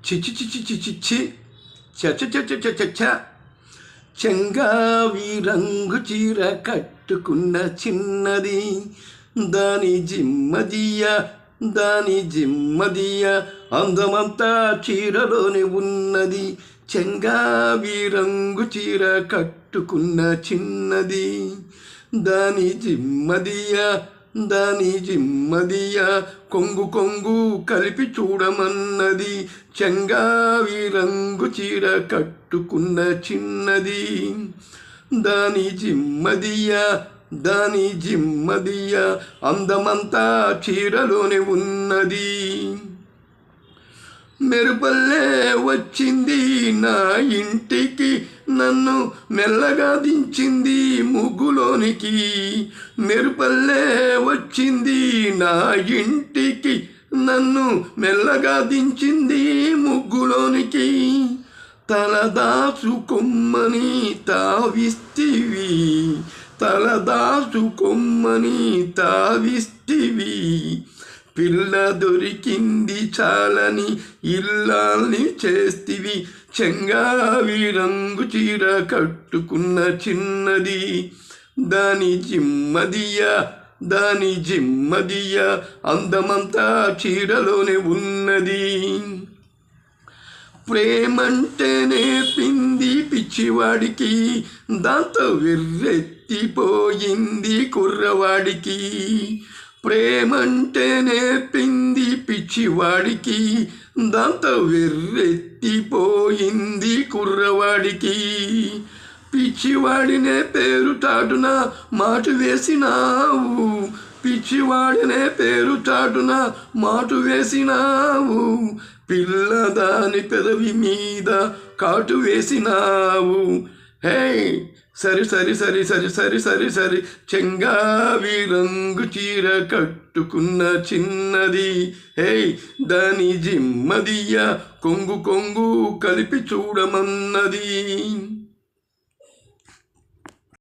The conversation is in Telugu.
చిచి చిచి చిచి చి చ చ చ చ చ చ చెంగావి రంగు చీర కట్టుకున్న చిన్నది దాని జిమ్మదియ అందమంతా చీరలోనే ఉన్నది. చెంగావి రంగు చీర కట్టుకున్న చిన్నది దాని జిమ్మదియ కొంగు కొంగు కలిపి చూడమన్నది. చెంగావి రంగు చీర కట్టుకున్న చిన్నది దాని జిమ్మదియ అందమంతా చీరలోనే ఉన్నది. మెరుపల్లే వచ్చింది నా ఇంటికి నన్ను మెల్లగా దించింది ముగ్గులోనికి. మెరుపల్లే వచ్చింది నా ఇంటికి నన్ను మెల్లగా దించింది ముగ్గులోనికి. తలదాచుకొమ్మని తావిస్తివి పిల్ల దొరికింది చాలని ఇల్లాల్ని చేస్తివి. చెంగావి రంగు చీర కట్టుకున్న చిన్నది దాని జిమ్మదియ అందమంతా చీరలోనే ఉన్నది. ప్రేమంటేనే పింది పిచ్చివాడికి దాంతో వెర్రెత్తిపోయింది కుర్రవాడికి. ప్రేమంటేనే పింది పిచ్చివాడికి దాంతో వెర్రెత్తిపోయింది కుర్రవాడికి. పిచ్చివాడినే పేరు చాటున మాటు వేసినావు, పిచ్చివాడినే పేరు చాటున మాటు వేసినావు. పిల్లదాని పెదవి మీద కాటు వేసినావు. హే సరి చెంగావి రంగు చీర కట్టుకున్న చిన్నది హే దాని జిమ్మదియ కొంగు కొంగు కలిపి చూడమన్నది.